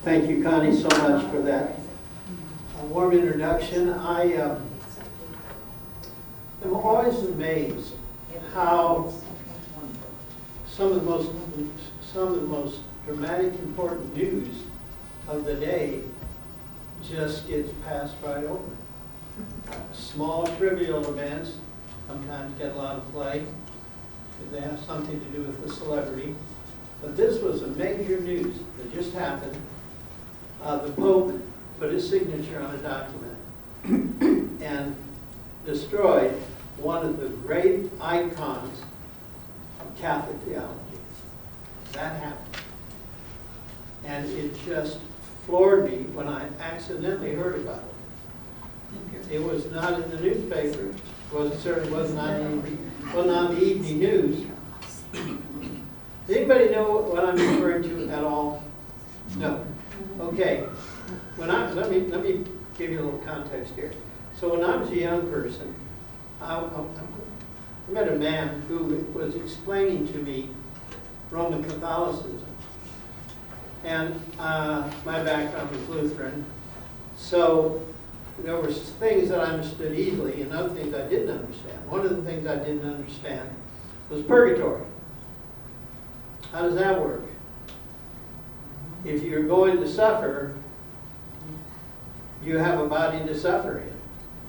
Thank you, Connie, so much for that warm introduction. I am always amazed how some of the most dramatic, important news of the day just gets passed right over. Small, trivial events sometimes get a lot of play if they have something to do with the celebrity. But this was a major news that just happened. The Pope put his signature on a document and destroyed one of the great icons of Catholic theology. That happened. And it just floored me when I accidentally heard about it. It was not in the newspaper. It certainly wasn't on the evening news. Does anybody know what I'm referring to at all? No. Okay. Let me give you a little context here. So when I was a young person, I met a man who was explaining to me Roman Catholicism. And my background was Lutheran. So there were things that I understood easily and other things I didn't understand. One of the things I didn't understand was purgatory. How does that work? If you're going to suffer, you have a body to suffer in,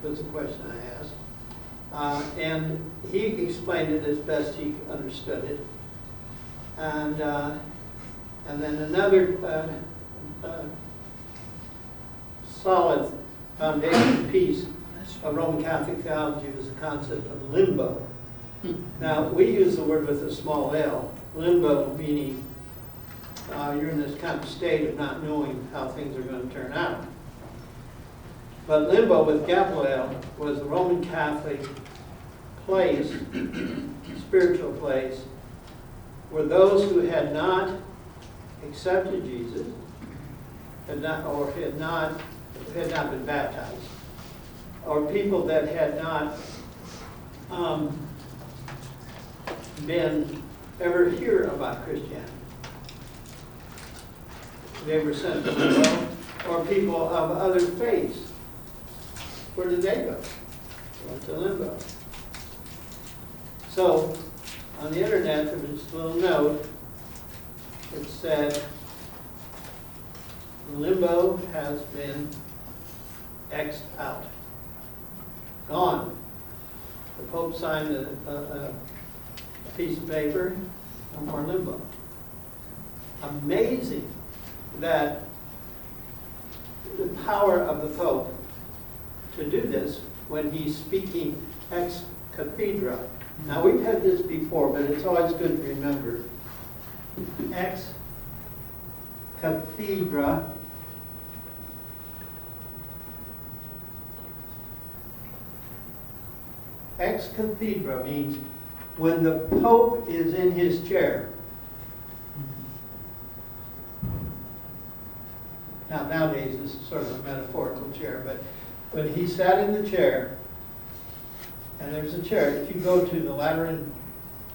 was the question I asked. And he explained it as best he understood it. And then another solid foundation piece of Roman Catholic theology was the concept of limbo. Now, we use the word with a small l, limbo meaning you're in this kind of state of not knowing how things are going to turn out. But limbo with capital L was the Roman Catholic place, spiritual place, where those who had not accepted Jesus, had not been baptized, or people that had not been ever hear about Christianity. They were sent to limbo, or people of other faiths. Where did they go? They went to limbo. So, on the internet, there was a little note that said, limbo has been X'd out. Gone. The Pope signed a piece of paper, no more limbo. Amazing that the power of the Pope to do this when he's speaking ex cathedra. Now, we've had this before, but it's always good to remember. Ex cathedra. Ex cathedra means when the Pope is in his chair. Now, nowadays, this is sort of a metaphorical chair, but when he sat in the chair, and there's a chair, if you go to the Lateran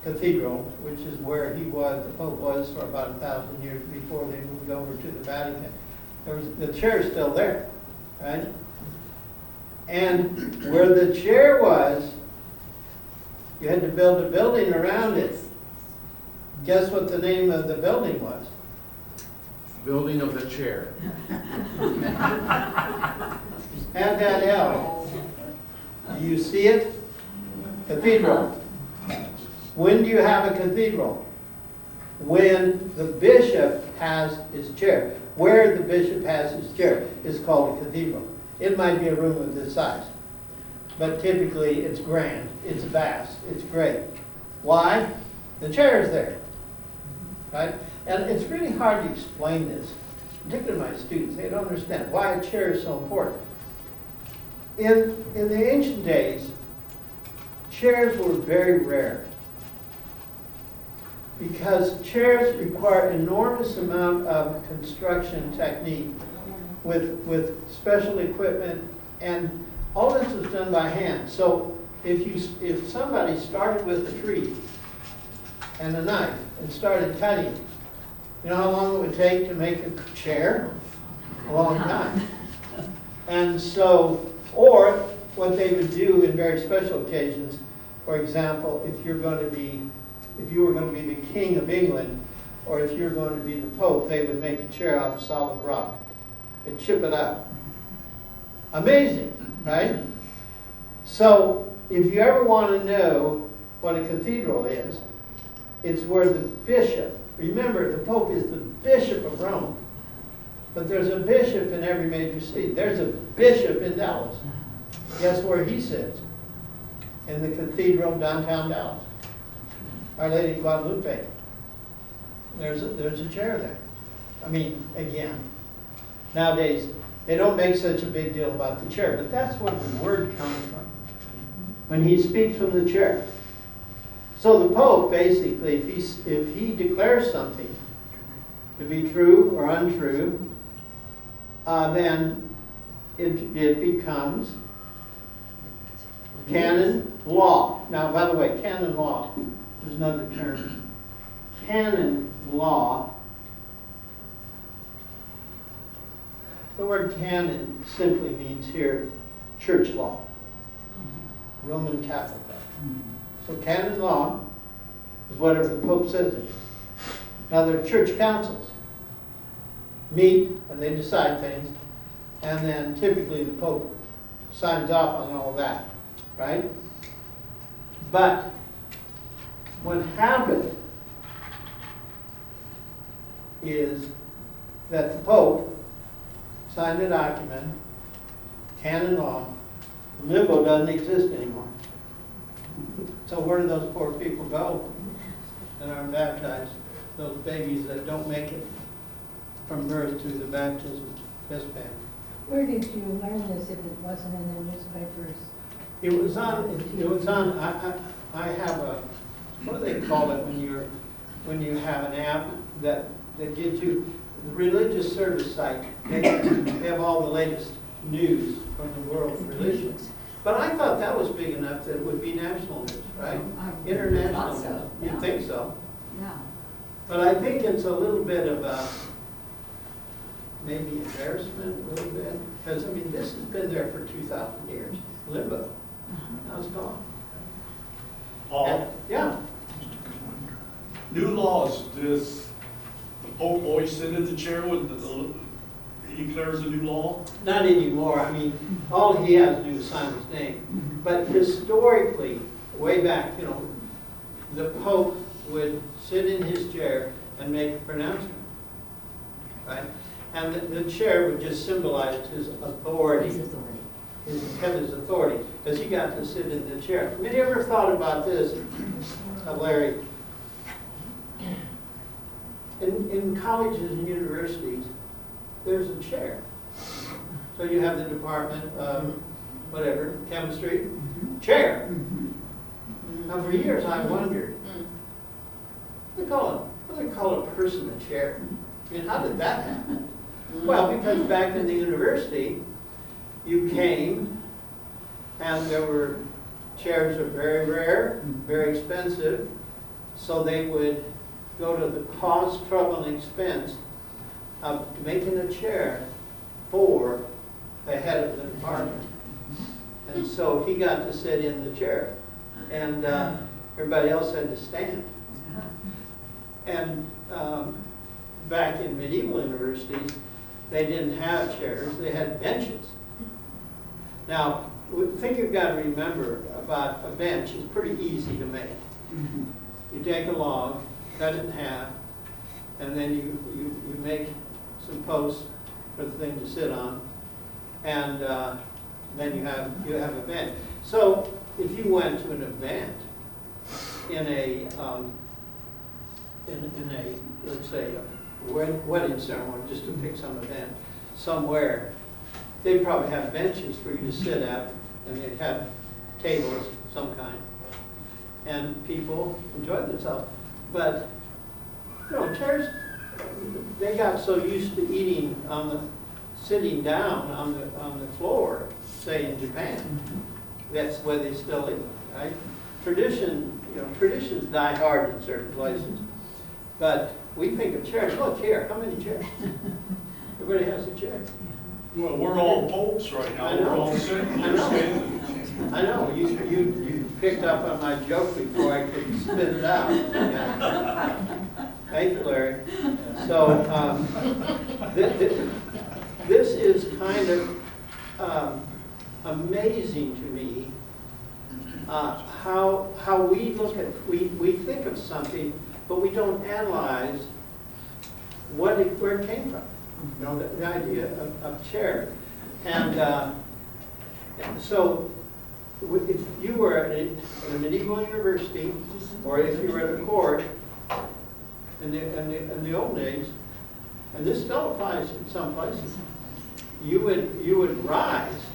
Cathedral, which is where he was, the Pope was for about 1,000 years before they moved over to the Vatican, the chair is still there, right? And where the chair was, you had to build a building around it. Guess what the name of the building was? Building of the chair. Add that L. Do you see it? Cathedral. When do you have a cathedral? When the bishop has his chair. Where the bishop has his chair is called a cathedral. It might be a room of this size, but typically it's grand, it's vast, it's great. Why? The chair is there, right? And it's really hard to explain this, particularly to my students. They don't understand why a chair is so important. In the ancient days, chairs were very rare because chairs require enormous amount of construction technique with special equipment, and all this was done by hand. So if somebody started with a tree and a knife and started cutting, You know how long it would take to make a chair? A long time. And so, or what they would do in very special occasions, for example, if you were going to be the King of England, or if you're going to be the Pope, they would make a chair out of solid rock. They'd chip it out. Amazing, right? So, if you ever want to know what a cathedral is, it's where the bishop, remember, the Pope is the Bishop of Rome, but there's a bishop in every major city. There's a bishop in Dallas. Guess where he sits? In the cathedral in downtown Dallas. Our Lady of Guadalupe. There's a chair there. I mean, again, nowadays, they don't make such a big deal about the chair, but that's where the word comes from. When he speaks from the chair. So the Pope, basically, if he declares something to be true or untrue, then it becomes canon law. Now, by the way, canon law is another term. Canon law, the word canon simply means here church law, Roman Catholic law. So canon law is whatever the Pope says it is. Now there are church councils, meet and they decide things, and then typically the Pope signs off on all that, right? But what happened is that the Pope signed a document, canon law, limbo doesn't exist anymore. So where do those poor people go that aren't baptized? Those babies that don't make it from birth to the baptism wristband. Where did you learn this if it wasn't in the newspapers? It was on, I have a, what do they call it when you have an app that gives you the religious service site. They have all the latest news from the world of religions. But I thought that was big enough that it would be national news, right? International news. So. You'd Yeah. think so. Yeah. But I think it's a little bit of a, maybe embarrassment a little bit. Because, I mean, this has been there for 2,000 years. Limbo. Now it's gone. And- yeah. New laws, does the Pope always sit in the chair when he declares a new law? Not anymore. I mean, all he has to do is sign his name. But historically, way back, the Pope would sit in his chair and make a pronouncement, right? And the chair would just symbolize his authority. His authority. His authority, because he got to sit in the chair. Have you ever thought about this, Larry? In colleges and universities, there's a chair. So you have the department of whatever, chemistry, chair. Now for years I wondered, what do they call a person a chair? I mean, how did that happen? Well, because back in the university, you came and there were chairs are very rare, very expensive, so they would go to the cost, trouble, and expense of making a chair for the head of the department. And so he got to sit in the chair, and everybody else had to stand. And back in medieval universities, they didn't have chairs, they had benches. Now, the thing you've got to remember about a bench is pretty easy to make. You take a log, cut it in half, and then you make some posts for the thing to sit on, and then you have a bench. So if you went to an event in a let's say a wedding ceremony, just to pick some event somewhere, they'd probably have benches for you to sit at, and they'd have tables of some kind, and people enjoyed themselves. But chairs, they got so used to eating sitting down on the floor, say in Japan. That's where they still eat, right? Traditions die hard in certain places. But we think of chairs, oh, chair, how many chairs? Everybody has a chair. Well, we're all popes right now, I we're know. all sitting, I we're know. standing. I know, you picked up on my joke before I could spit it out. Yeah. Thank you, Larry. So, this is kind of amazing to me, how we look at, we think of something, but we don't analyze where it came from. You know, the idea of charity. And so, if you were at a medieval university, or if you were at a court in the old days, and this still applies in some places, you would rise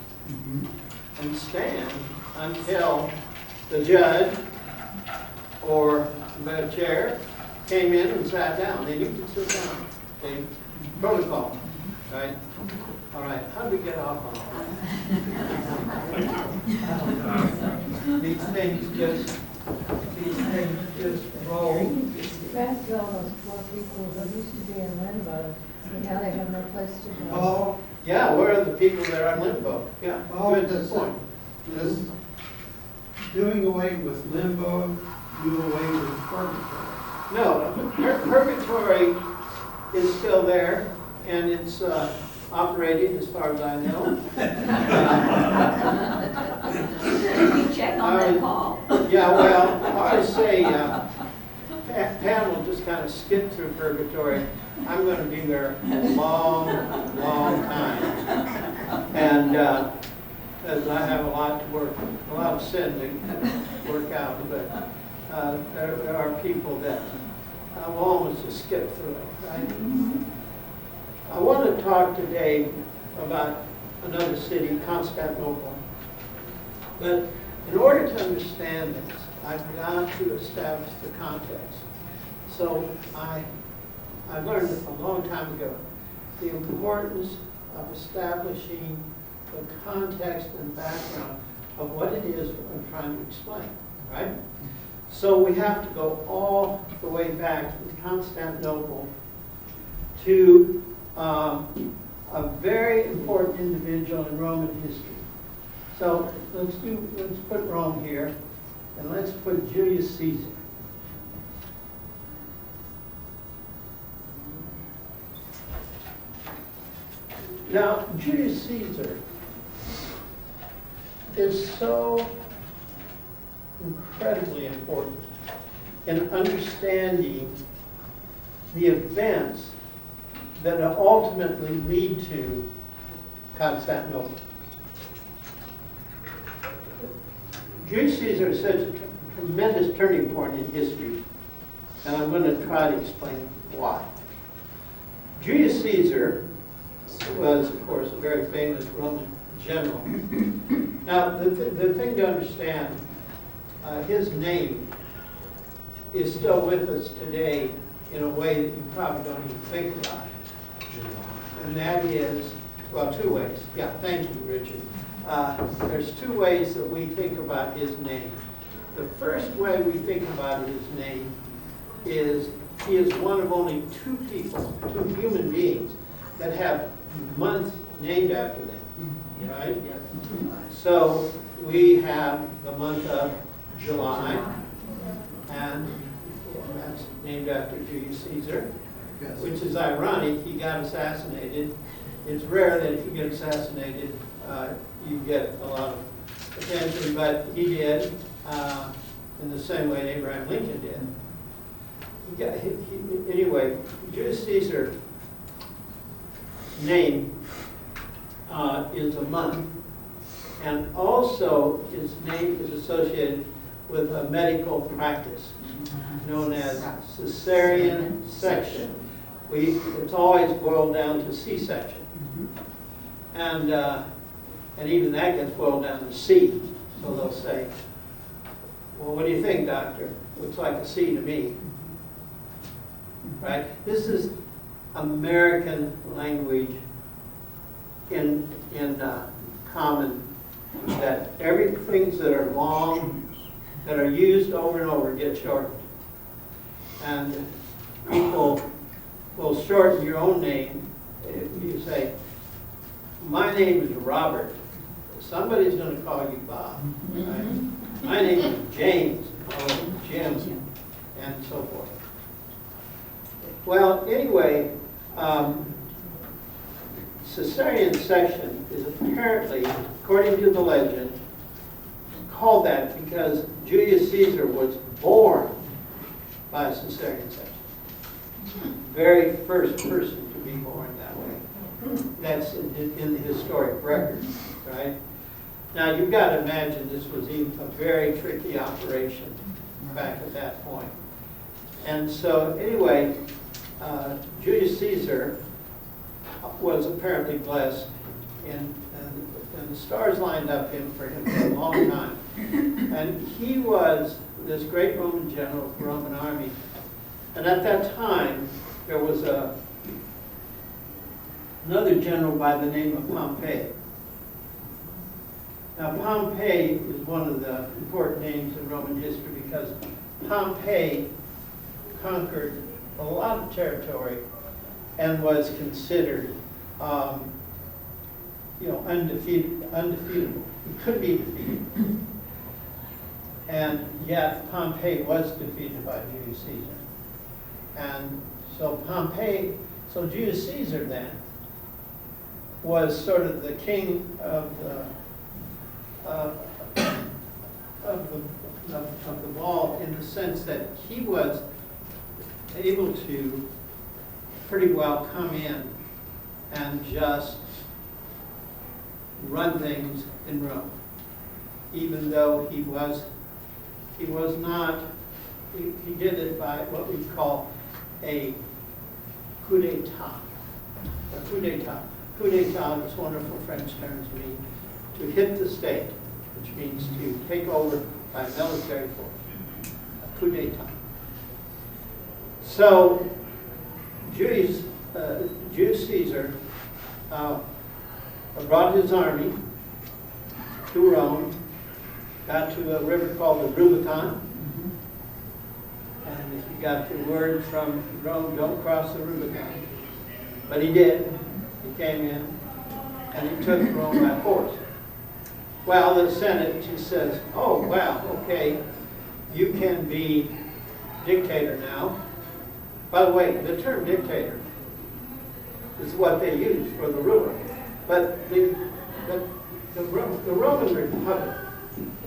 and stand until the judge or the chair came in and sat down. Then you could sit down. Okay? Protocol, right? All right, how do we get off on that? These things just roll. That's all those poor people who used to be in limbo, and now they have no place to go. Oh, yeah, where are the people that are in limbo? Yeah, good point. Does doing away with limbo do away with purgatory? No, purgatory is still there, and it's operating as far as I know. Can you check on that, Paul? Yeah, well, I say Pam will just kind of skip through purgatory. I'm going to be there a long, long time. And as I have a lot of sin to work out, but there are people that will almost just skip through it, right? I want to talk today about another city, Constantinople. But in order to understand this, I've got to establish the context. So I learned a long time ago the importance of establishing the context and background of what it is I'm trying to explain, right? So we have to go all the way back to Constantinople to a very important individual in Roman history. So let's put Rome here, and let's put Julius Caesar. Now, Julius Caesar is so incredibly important in understanding the events that ultimately lead to Constantinople. Julius Caesar is such a tremendous turning point in history, and I'm going to try to explain why. Julius Caesar was, of course, a very famous Roman general. Now, the thing to understand, his name is still with us today in a way that you probably don't even think about it. And that is, well, two ways. Yeah, thank you, Richard. There's two ways that we think about his name. The first way we think about his name is he is one of only two people, two human beings, that have months named after them, right? So we have the month of July, and that's named after Julius Caesar, which is ironic. He got assassinated. It's rare that if you get assassinated, you get a lot of attention, but he did, in the same way Abraham Lincoln did. Anyway, Julius Caesar's name is a month, and also his name is associated with a medical practice known as cesarean section. It's always boiled down to C-section. And even that gets boiled down to C. So they'll say, well, what do you think, doctor? Looks like a C to me. Right? This is American language in common, that things that are long, that are used over and over, get shortened. And people will shorten your own name. If you say, my name is Robert, somebody's going to call you Bob. Right? My name is James, or Jim, and so forth. Well, anyway, cesarean section is apparently, according to the legend, called that because Julius Caesar was born by a cesarean section. Very first person to be born that way. That's in the historic record, right? Now, you've got to imagine this was even a very tricky operation back at that point. And so, anyway, Julius Caesar was apparently blessed, and the stars lined up for him for a long time. And he was this great Roman general of the Roman army. And at that time, there was another general by the name of Pompey. Now, Pompey is one of the important names in Roman history because Pompey conquered a lot of territory and was considered, undefeatable. He could be defeated. And yet Pompey was defeated by Julius Caesar. And so Julius Caesar then was sort of the king of the ball in the sense that he was able to pretty well come in and just run things in Rome, even though he did it by what we call a coup d'etat. A coup d'etat. Coup d'etat, this wonderful French term, means to hit the state, which means to take over by military force. A coup d'etat. So Julius Caesar brought his army to Rome, got to a river called the Rubicon, and he got the word from Rome, don't cross the Rubicon. But he did. He came in, and he took Rome by force. Well, the Senate just says, oh, wow, okay, you can be dictator now. By the way, the term dictator is what they use for the ruler. But the Roman Republic,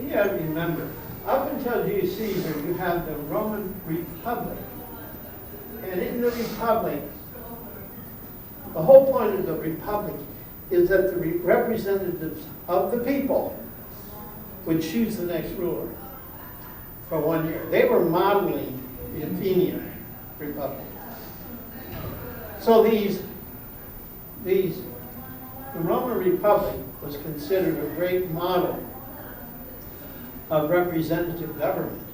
you have to remember, up until Julius Caesar, you have the Roman Republic. And in the Republic, the whole point of the Republic is that the representatives of the people would choose the next ruler for 1 year. They were modeling the Athenian Republic. So the Roman Republic was considered a great model of representative government.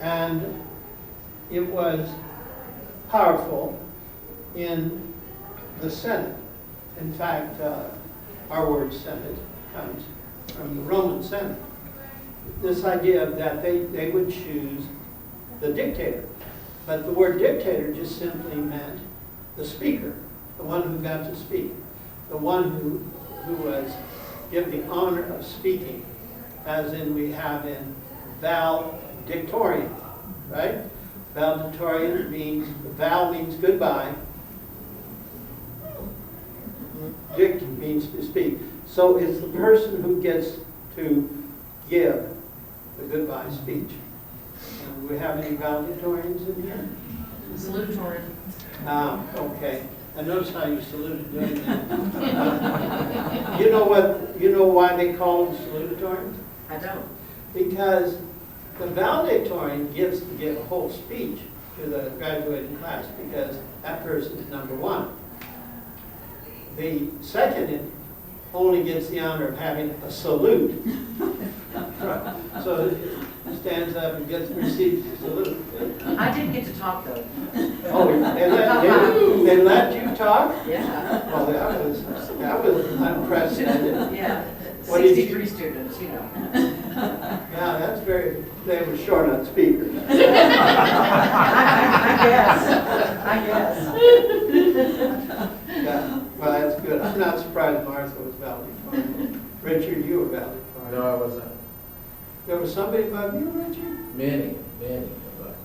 And it was powerful in the Senate. In fact, our word Senate comes from the Roman Senate. This idea that they would choose the dictator. But the word dictator just simply meant the speaker, the one who got to speak, the one who was given the honor of speaking, as in we have in valedictorian, right? Valedictorian means, val means goodbye, dict means to speak. So it's the person who gets to give the goodbye speech. And do we have any valedictorians in here? Salutatorian. Okay. I noticed how you saluted doing that. You know why they call them salutatorians? I don't. Because the valedictorian gets to give a whole speech to the graduating class because that person is number one. The second only gets the honor of having a salute. So he stands up and receives the salute. I did get to talk though. Oh, they let you talk? Yeah. Well, that was unprecedented. Yeah. What did you- 63 students, you know. Yeah, that's very, they were short on speakers. I guess. Yeah, well, that's good. I'm not surprised Martha was valedictorian. Richard, you were valedictorian. No, I wasn't. There was somebody above you, Richard? Many, but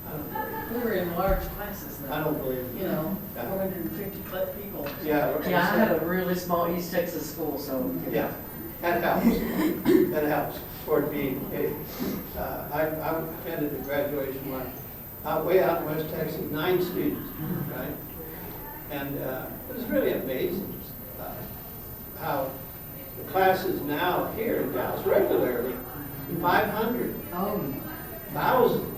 I don't believe We were in large classes it. though. I don't believe it. You know, Yeah. 450 people. Yeah. Yeah, I had a really small East Texas school, so. Yeah, that helps. That helps for it being, I attended the graduation one, way out in West Texas, 9 students, right? And it was really amazing how the classes now here in Dallas regularly, 500, Oh. 1,000.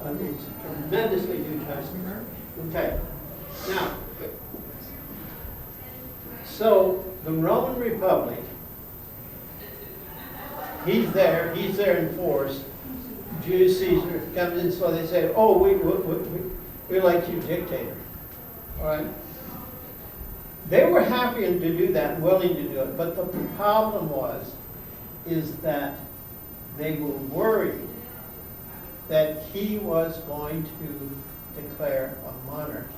I mean, it's a tremendously huge high school. Okay, now, so the Roman Republic, he's there in force. Julius Caesar comes in, so they say, oh, we like you dictator. All right? They were happy to do that and willing to do it, but the problem is that they were worried that he was going to declare a monarchy.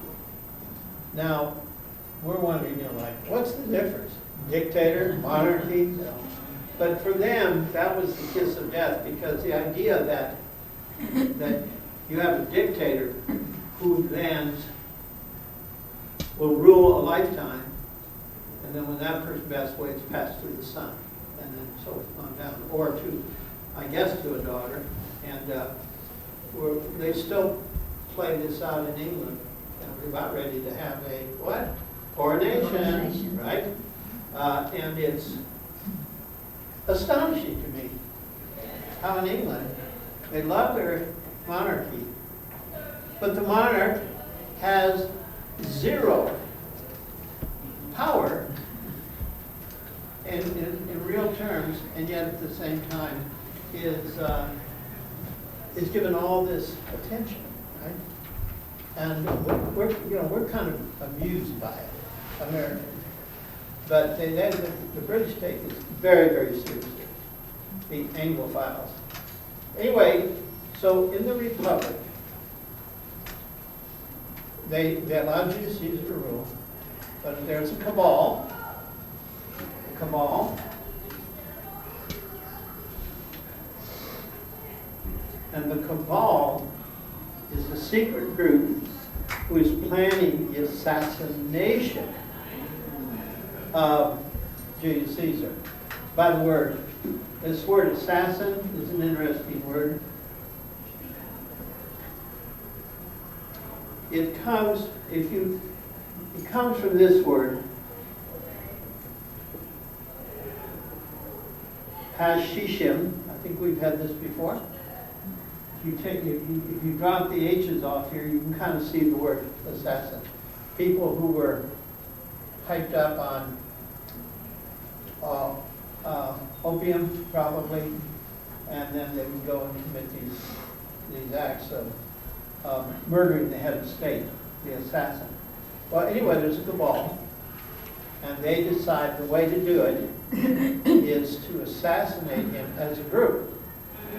Now, we're wondering, like, what's the difference? Dictator, monarchy? No. But for them, that was the kiss of death, because the idea that you have a dictator who then will rule a lifetime, and then when that person passes away, it's passed through the son, and then so on down, or to, I guess, to a daughter. And they still play this out in England, and we're about ready to have a what? Coronation, right? And it's astonishing to me how in England they love their monarchy, but the monarch has zero power in real terms, and yet at the same time is given all this attention, right? And we're kind of amused by it, Americans. But the British take this very, very seriously, the Anglophiles. Anyway, so in the Republic, they allowed Julius Caesar to rule, but there's a cabal. A cabal. And the cabal is a secret group who is planning the assassination of Julius Caesar. By the word, this word assassin is an interesting word. It comes from this word, hashishim. I think we've had this before. If you drop the H's off here, you can kind of see the word assassin. People who were hyped up on opium, probably, and then they would go and commit these acts of murdering the head of state, the assassin. Well, anyway, there's a cabal, and they decide the way to do it is to assassinate him as a group.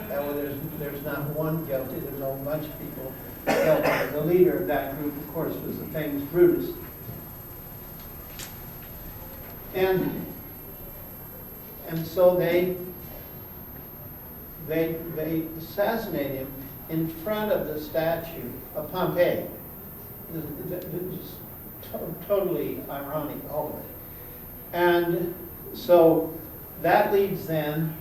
That way there's not one guilty, there's a whole bunch of people guilty. The leader of that group, of course, was the famous Brutus. And so they assassinate him in front of the statue of Pompey. It's totally ironic, all of it. And so that leads then,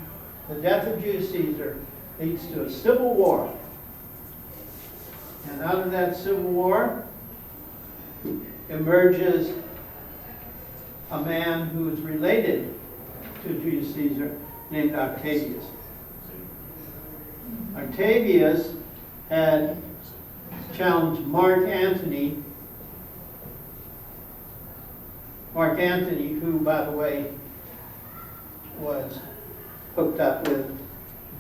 the death of Julius Caesar leads to a civil war. And out of that civil war emerges a man who is related to Julius Caesar named Octavius. Octavius had challenged Mark Antony, who, by the way, was hooked up with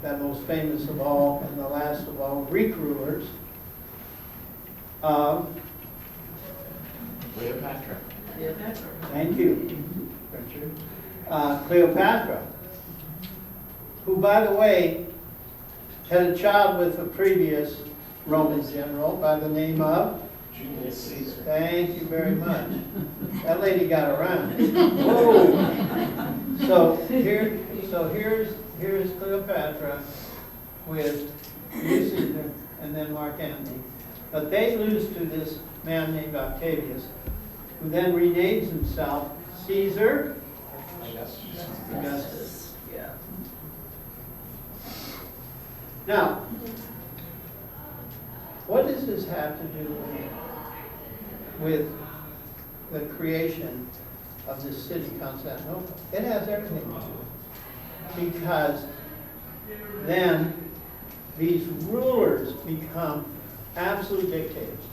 the most famous of all and the last of all Greek rulers, Cleopatra. Cleopatra. thank you, Richard, Cleopatra. who, by the way, had a child with a previous Roman general by the name of? Julius Caesar. Thank you very much. That lady got around. Whoa. So here's Cleopatra with Julius Caesar and then Mark Antony. But they lose to this man named Octavius, who then renames himself Caesar Augustus. Yeah. Now, what does this have to do with the creation of this city, Constantinople? It has everything to do with it. Because then these rulers become absolute dictators.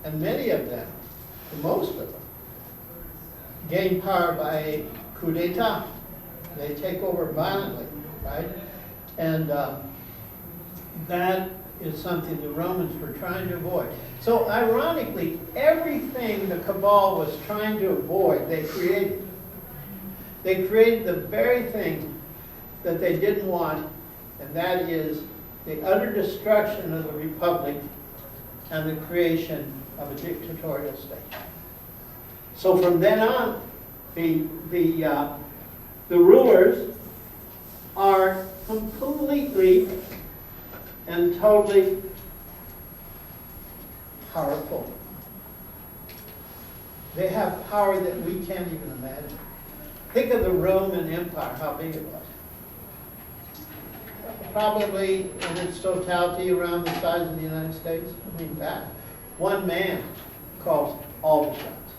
And many of them, most of them, gain power by a coup d'etat. They take over violently, right? And that is something the Romans were trying to avoid. So ironically, everything the cabal was trying to avoid, they created. They created the very thing that they didn't want, and that is the utter destruction of the republic and the creation of a dictatorial state. So from then on, the rulers are completely and totally powerful. They have power that we can't even imagine. Think of the Roman Empire, how big it was. Probably in its totality around the size of the United States. I mean, that one man calls all the shots.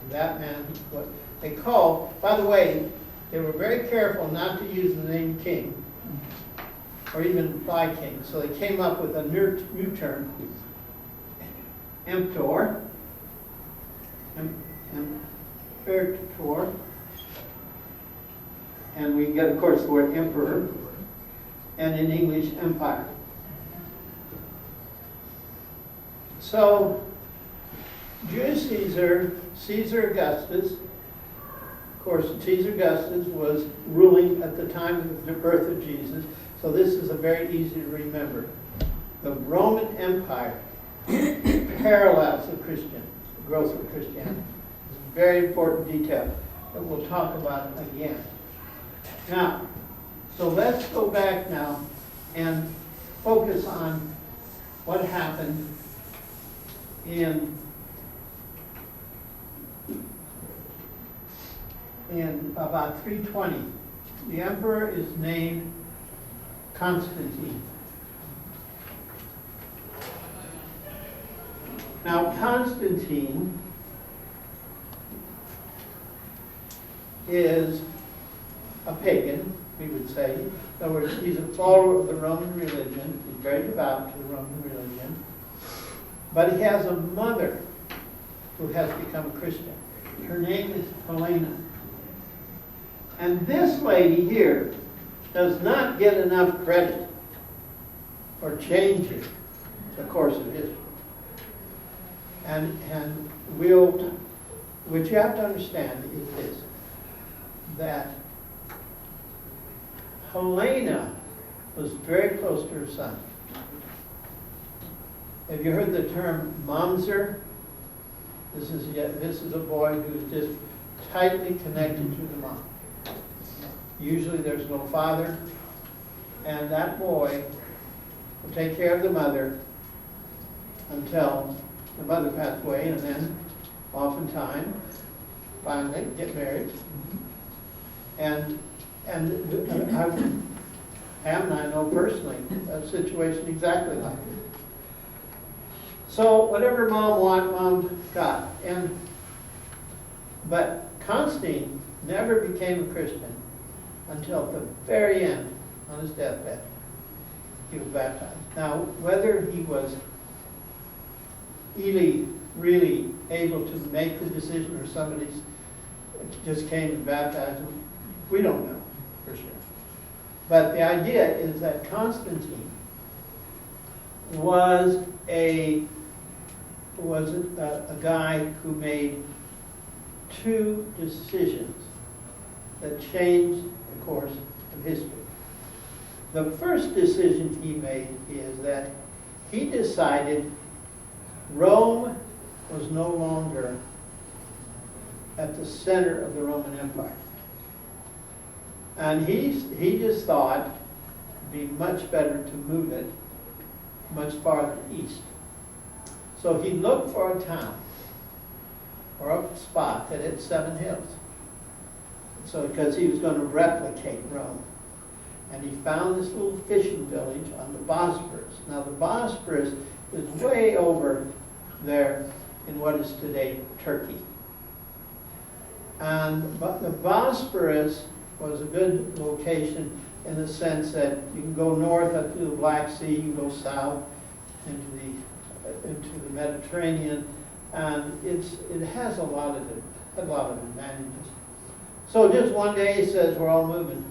And that man, what they called, by the way, they were very careful not to use the name king or even by king. So they came up with a new term, emptor, imperator, and we get, of course, the word emperor, and in English, empire. So, Julius Caesar Augustus, of course, Caesar Augustus was ruling at the time of the birth of Jesus, so this is a very easy to remember. The Roman Empire parallels the growth of Christianity. It's a very important detail that we'll talk about again. Now, so let's go back now and focus on what happened in about 320. The emperor is named Constantine. Now, Constantine is a pagan, we would say. In other words, he's a follower of the Roman religion. He's very devout to the Roman religion. But he has a mother who has become a Christian. Her name is Helena. And this lady here does not get enough credit for changing the course of history. And what you have to understand is this, that Helena was very close to her son. Have you heard the term mamzer? This is a boy who's just tightly connected to the mom. Usually there's no father, and that boy will take care of the mother until the mother passed away, and then oftentimes finally get married. And I know personally a situation exactly like this. So whatever mom wanted, mom got. But Constantine never became a Christian until the very end, on his deathbed. He was baptized. Now, whether he was really able to make the decision or somebody just came and baptized him, we don't know for sure. But the idea is that Constantine was a guy who made two decisions that changed the course of of history. The first decision he made is that he decided Rome was no longer at the center of the Roman Empire. And he just thought it'd be much better to move it much farther east. So he looked for a town or a spot that had 7 hills. So because he was going to replicate Rome. And he found this little fishing village on the Bosporus. Now the Bosporus is way over there in what is today Turkey. And the Bosporus was a good location in the sense that you can go north up to the Black Sea, you can go south into the Mediterranean, and it has a lot of advantages. So just one day he says, we're all moving.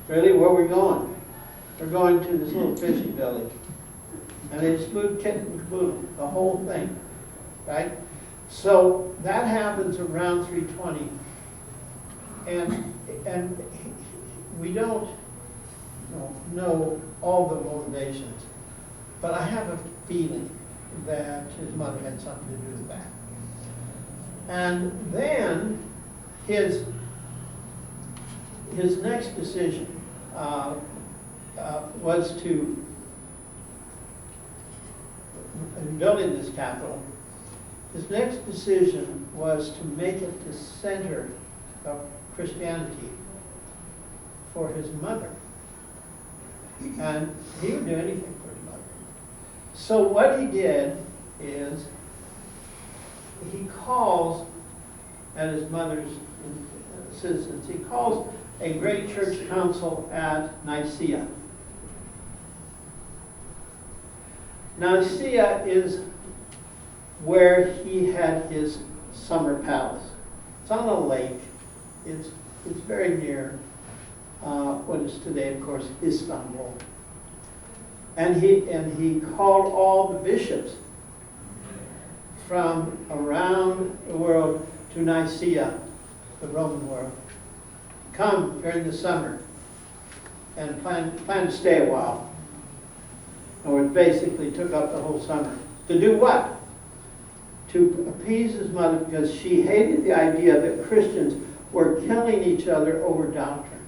Really, where are we going? We're going to this little fishing village. And they just moved kit and caboodle, the whole thing, right? So that happens around 320. And we don't know all the motivations, but I have a feeling that his mother had something to do with that. And then his next decision was to, in building this capital, his next decision was to make it the center of Christianity for his mother. And he would do anything for his mother. So what he did is he calls, at his mother's insistence, he calls a great church council at Nicaea. Nicaea is where he had his summer palace. It's on a lake. It's very near what is today, of course, Istanbul. And he called all the bishops from around the world to Nicaea, the Roman world. Come during the summer and plan to stay a while. Or it basically took up the whole summer. To do what? To appease his mother, because she hated the idea that Christians were killing each other over doctrine.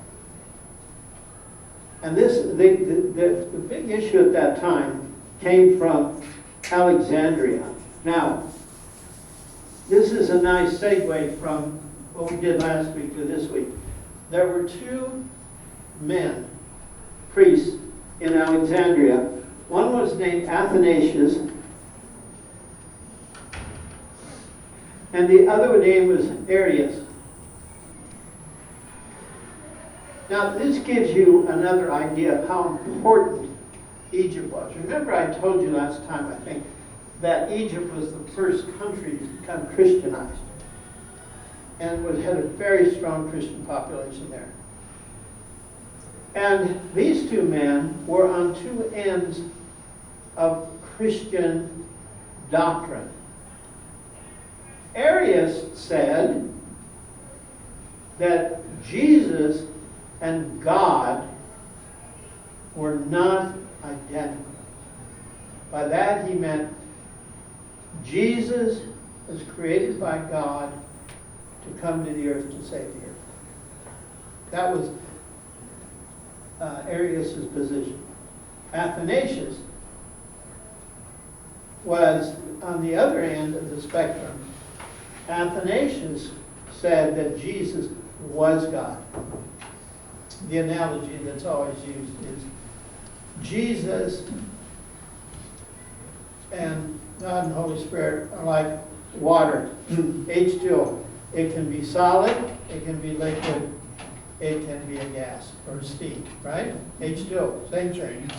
And the big issue at that time came from Alexandria. Now, this is a nice segue from what we did last week to this week. There were 2 men, priests, in Alexandria. One was named Athanasius, and the other name was Arius. Now, this gives you another idea of how important Egypt was. Remember, I told you last time, I think, that Egypt was the first country to become Christianized, and had a very strong Christian population there. And these 2 men were on 2 ends of Christian doctrine. Arius said that Jesus and God were not identical. By that he meant Jesus was created by God to come to the earth to save the earth. That was Arius' position. Athanasius was on the other end of the spectrum. Athanasius said that Jesus was God. The analogy that's always used is Jesus and God and Holy Spirit are like water, H2O. It can be solid, it can be liquid, it can be a gas or steam, right? H2O, same thing.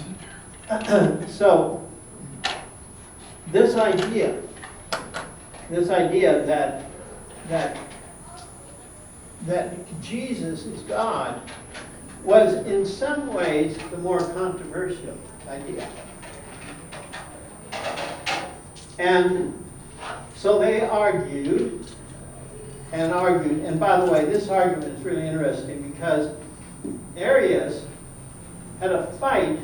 So, this idea that Jesus is God was in some ways the more controversial idea. And so they argued, and by the way, this argument is really interesting because Arius had a fight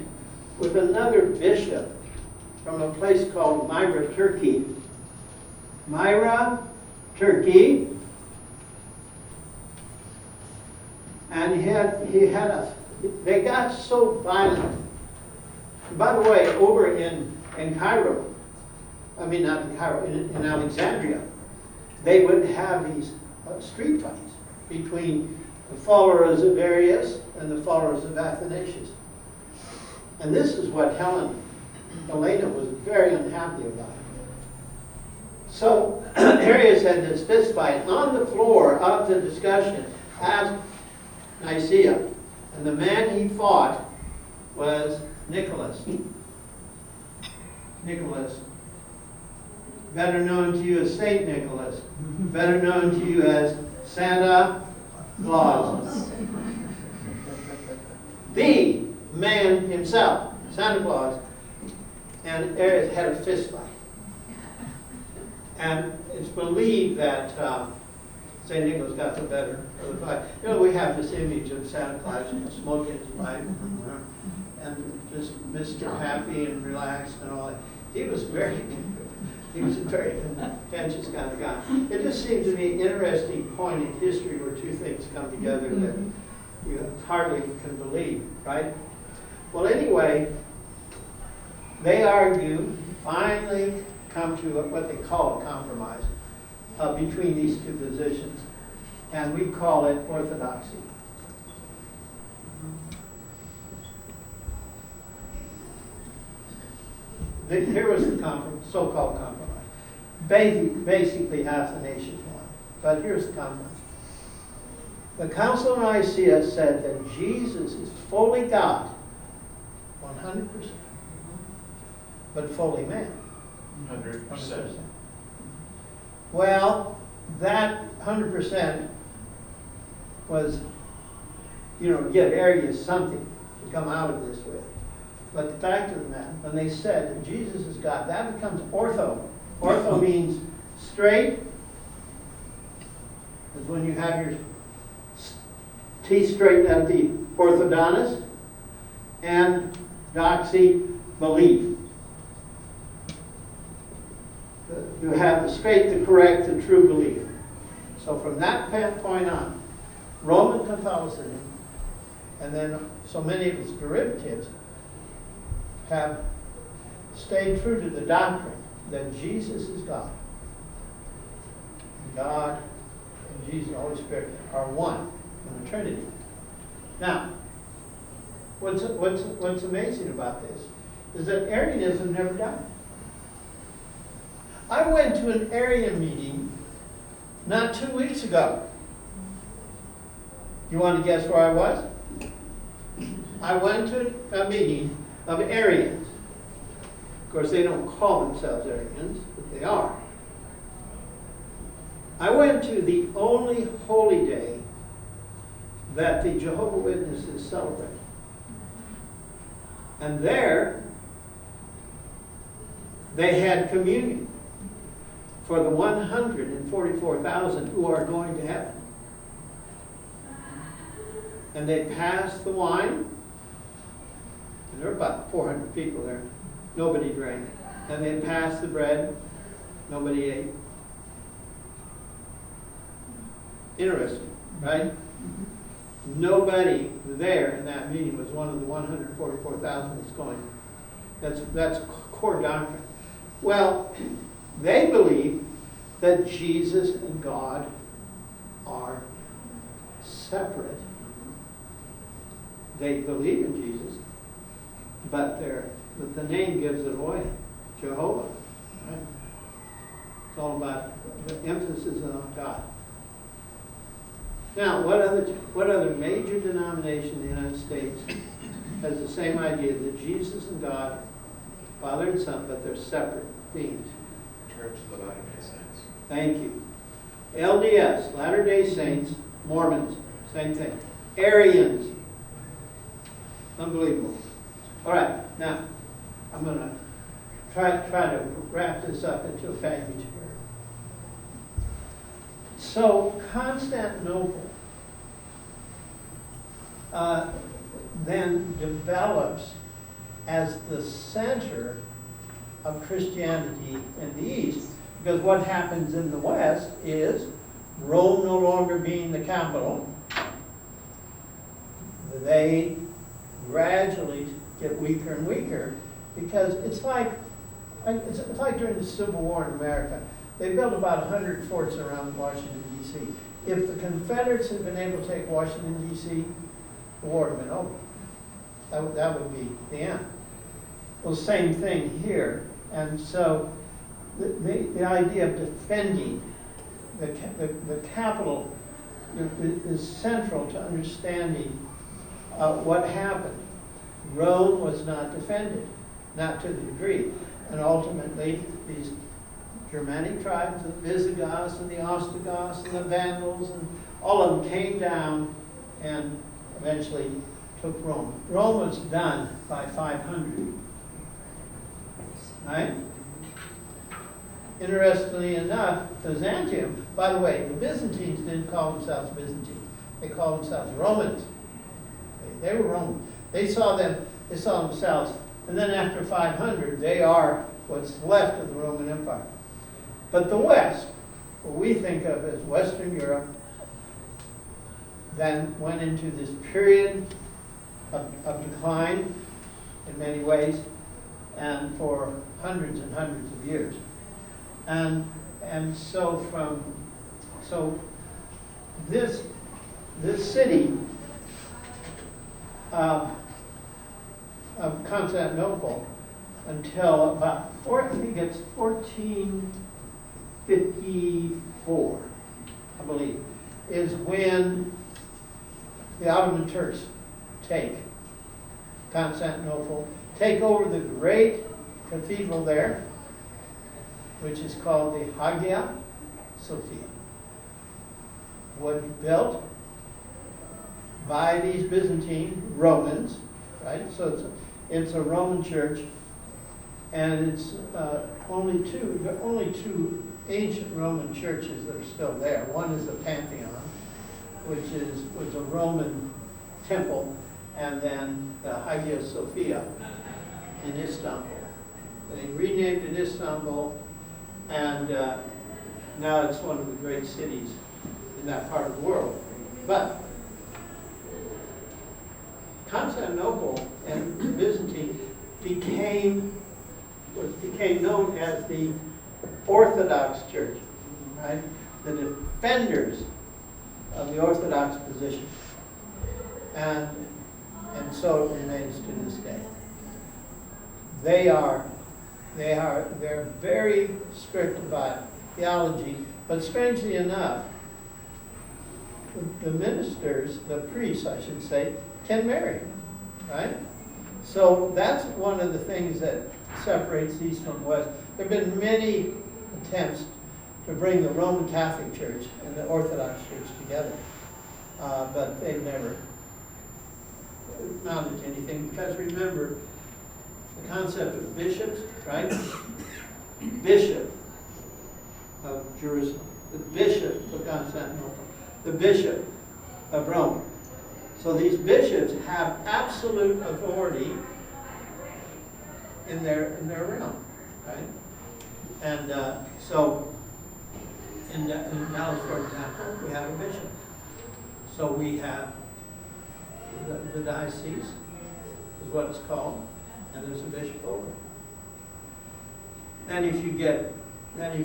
with another bishop from a place called Myra, Turkey. Myra, Turkey. And they got so violent. By the way, over in Cairo, I mean not in Cairo, in Alexandria, they would have these street fights between the followers of Arius and the followers of Athanasius. And this is what Helena was very unhappy about. So Arius had this fist fight on the floor of the discussion at Nicaea. And the man he fought was Nicholas. Nicholas, better known to you as Saint Nicholas, better known to you as Santa Claus. The man himself, Santa Claus, and Arius had a fist fight. And it's believed that St. Nicholas got the better of the fight. You know, we have this image of Santa Claus, smoking his pipe and just Mr. Happy and relaxed and all that. He was a very contentious kind of guy. It just seems to me an interesting point in history where two things come together that you hardly can believe, right? Well, anyway, they argue, finally come to what they call a compromise between these two positions, and we call it orthodoxy. Here was the so-called compromise. Basically, Athanasius won, but here's the compromise. The Council of Nicaea said that Jesus is fully God, 100%, but fully man. 100%. Well, that 100% was, to give Arius something to come out of this with. But the fact of the matter, when they said that Jesus is God, that becomes ortho. Ortho means straight. Is when you have your teeth straightened at the orthodontist. And doxy, belief. You have the straight, the correct, the true belief. So from that point on, Roman Catholicism, and then so many of its derivatives, have stayed true to the doctrine that Jesus is God. God and Jesus, the Holy Spirit, are one in the Trinity. Now, what's amazing about this is that Arianism never died. I went to an Arian meeting not 2 weeks ago. You want to guess where I was? I went to a meeting of Arians. Of course, they don't call themselves Arians, but they are. I went to the only holy day that the Jehovah's Witnesses celebrate. And there, they had communion for the 144,000 who are going to heaven. And they passed the wine. And there were about 400 people there. Nobody drank. And they passed the bread. Nobody ate. Interesting, right? Nobody there in that meeting was one of the 144,000 that's going. That's core doctrine. Well, they believe that Jesus and God are separate. They believe in Jesus, but the name gives it away. Jehovah. Right? It's all about the emphasis on God. Now, what other major denomination in the United States has the same idea that Jesus and God, Father and Son, but they're separate beings? Church of the Latter-day Saints. Thank you. LDS, Latter-day Saints, Mormons, same thing. Arians. Unbelievable. All right, now, I'm going to try to wrap this up into a package here. So, Constantinople then develops as the center of Christianity in the East. Because what happens in the West is Rome no longer being the capital, they gradually get weaker and weaker, because it's like during the Civil War in America. They built about 100 forts around Washington, D.C. If the Confederates had been able to take Washington, D.C., the war would have been over. That would be the end. Well, same thing here. And so the idea of defending the capital is central to understanding what happened. Rome was not defended, not to the degree. And ultimately, these Germanic tribes, the Visigoths and the Ostrogoths and the Vandals, and all of them came down and eventually took Rome. Rome was done by 500. Right? Interestingly enough, Byzantium, by the way, the Byzantines didn't call themselves Byzantine. They called themselves Romans. They were Roman. They saw themselves, and then after 500, they are what's left of the Roman Empire. But the West, what we think of as Western Europe, then went into this period of decline in many ways, and for hundreds and hundreds of years. And so this city of Constantinople until about I think it's 1454, I believe, is when the Ottoman Turks take Constantinople, take over the great cathedral there, which is called the Hagia Sophia, was built by these Byzantine Romans, right? So it's a Roman church, and it's only two ancient Roman churches that are still there. One is the Pantheon, which was a Roman temple, and then the Hagia Sophia in Istanbul. They renamed it Istanbul, and now it's one of the great cities in that part of the world. But Constantinople and Byzantine became known as the Orthodox Church, right? The defenders of the Orthodox position, and so it remains to this day. They're very strict about theology, but strangely enough, the ministers, the priests, I should say, can marry, right? So that's one of the things that separates East from West. There have been many attempts to bring the Roman Catholic Church and the Orthodox Church together, but they've never amounted to anything, because remember, the concept of bishops, right? Bishop of Jerusalem, the bishop of Constantinople, the bishop of Rome. So these bishops have absolute authority in their realm, right? And so in Dallas, for example, we have a bishop. So we have the diocese, is what it's called, and there's a bishop over it. Then if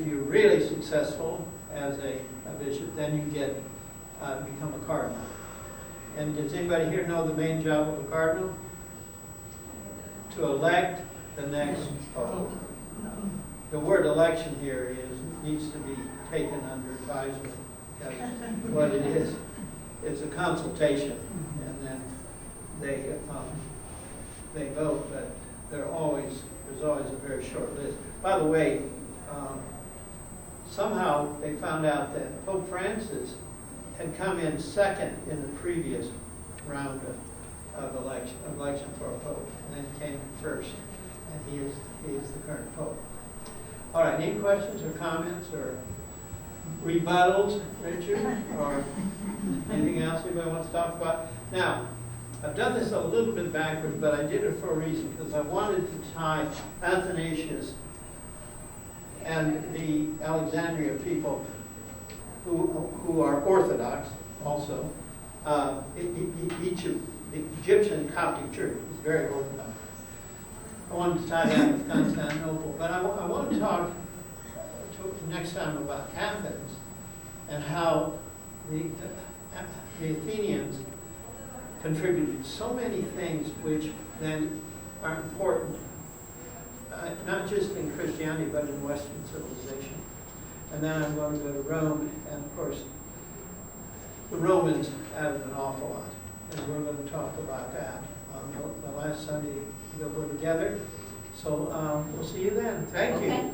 you're really successful as a bishop, then you become a cardinal. And does anybody here know the main job of a cardinal? To elect the next pope. The word election here needs to be taken under advisement, because what it is, it's a consultation, and then they vote, but there's always a very short list. By the way, somehow they found out that Pope Francis had come in second in the previous round of election for a pope, and then came first, and he is the current pope. All right, any questions or comments or rebuttals, Richard, or anything else anybody wants to talk about? Now, I've done this a little bit backwards, but I did it for a reason, because I wanted to tie Athanasius and the Alexandria people who are Orthodox also. Each of the Egyptian Coptic Church is very Orthodox. I wanted to tie that with Constantinople, but I want to talk next time about Athens and how the Athenians contributed so many things which then are important, not just in Christianity, but in Western civilization. And then I'm going to go to Rome, and of course, the Romans added an awful lot. And we're going to talk about that on the last Sunday that we're together. So we'll see you then. Thank you. Okay.